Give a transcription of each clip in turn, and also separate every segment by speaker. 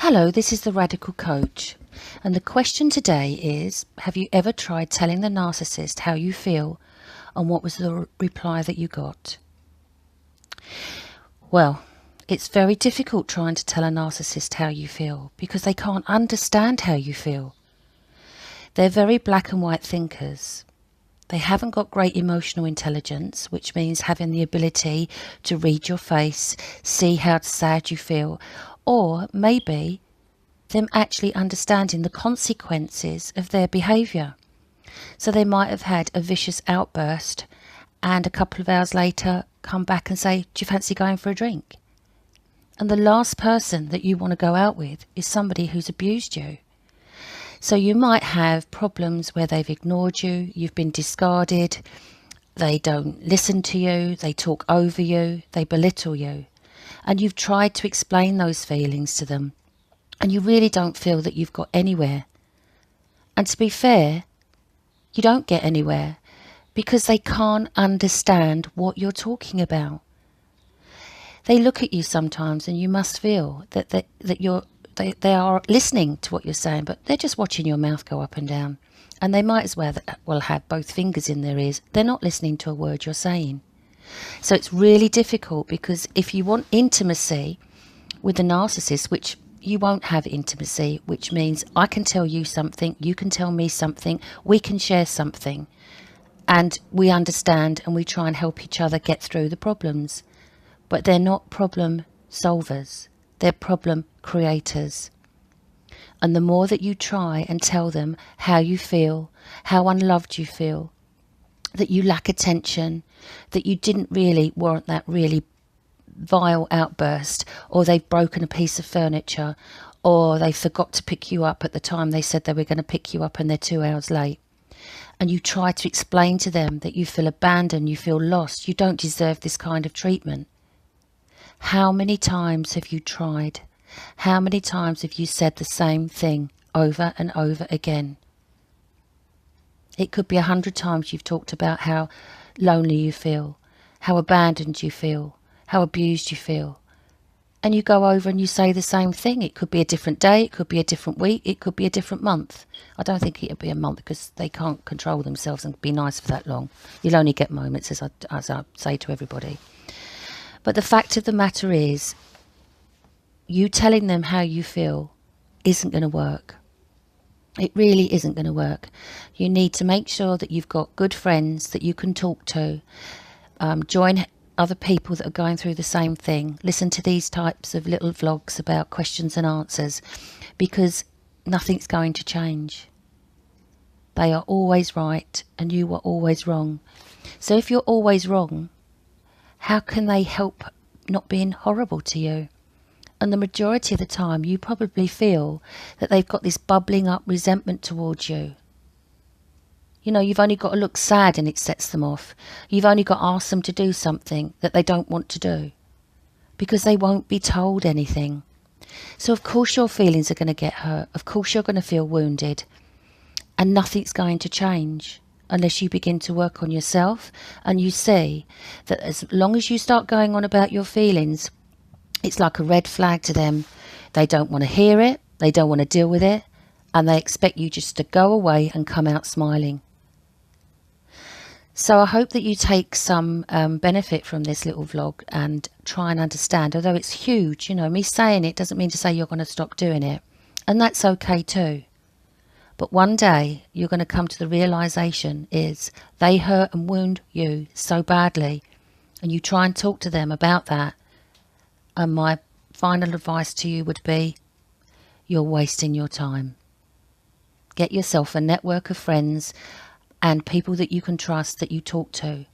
Speaker 1: Hello, this is the Radical Coach, and the question today is, have you ever tried telling the narcissist how you feel, and what was the reply that you got? Well, it's very difficult trying to tell a narcissist how you feel because they can't understand how you feel. They're very black and white thinkers. They haven't got great emotional intelligence, which means having the ability to read your face, see how sad you feel, or maybe them actually understanding the consequences of their behaviour. So they might have had a vicious outburst and a couple of hours later come back and say, do you fancy going for a drink? And the last person that you want to go out with is somebody who's abused you. So you might have problems where they've ignored you, you've been discarded, they don't listen to you, they talk over you, they belittle you. And you've tried to explain those feelings to them, and you really don't feel that you've got anywhere. And to be fair, you don't get anywhere because they can't understand what you're talking about. They look at you sometimes and you must feel that they are listening to what you're saying, but they're just watching your mouth go up and down. And they might as well have both fingers in their ears. They're not listening to a word you're saying. So it's really difficult, because if you want intimacy with a narcissist, which you won't have intimacy, which means I can tell you something, you can tell me something, we can share something, and we understand and we try and help each other get through the problems. But they're not problem solvers, they're problem creators. And the more that you try and tell them how you feel, how unloved you feel, that you lack attention, that you didn't really warrant that really vile outburst, or they've broken a piece of furniture, or they forgot to pick you up at the time they said they were going to pick you up and they're 2 hours late, and you try to explain to them that you feel abandoned, you feel lost, you don't deserve this kind of treatment. How many times have you tried? How many times have you said the same thing over and over again? It could be 100 times you've talked about how lonely you feel, how abandoned you feel, how abused you feel. And you go over and you say the same thing. It could be a different day, it could be a different week, it could be a different month. I don't think it'll be a month because they can't control themselves and be nice for that long. You'll only get moments, as I say to everybody. But the fact of the matter is, you telling them how you feel isn't going to work. It really isn't going to work. You need to make sure that you've got good friends that you can talk to. Join other people that are going through the same thing. Listen to these types of little vlogs about questions and answers, because nothing's going to change. They are always right and you are always wrong. So if you're always wrong, how can they help not being horrible to you? And the majority of the time you probably feel that they've got this bubbling up resentment towards you. You know, you've only got to look sad and it sets them off. You've only got to ask them to do something that they don't want to do, because they won't be told anything. So of course your feelings are going to get hurt. Of course you're going to feel wounded. And nothing's going to change unless you begin to work on yourself and you see that as long as you start going on about your feelings, it's like a red flag to them. They don't want to hear it. They don't want to deal with it. And they expect you just to go away and come out smiling. So I hope that you take some benefit from this little vlog and try and understand, although it's huge, you know, me saying it doesn't mean to say you're going to stop doing it. And that's okay too. But one day you're going to come to the realization is they hurt and wound you so badly, and you try and talk to them about that. And my final advice to you would be, you're wasting your time. Get yourself a network of friends and people that you can trust, that you talk to,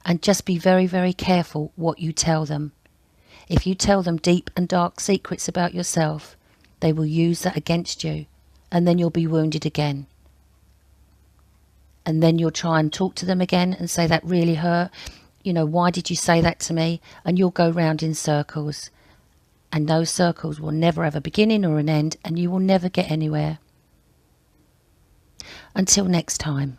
Speaker 1: and just be very, very careful what you tell them. If you tell them deep and dark secrets about yourself, they will use that against you, and then you'll be wounded again. And then you'll try and talk to them again and say, that really hurt. You know, why did you say that to me? And you'll go round in circles. And those circles will never have a beginning or an end, and you will never get anywhere. Until next time.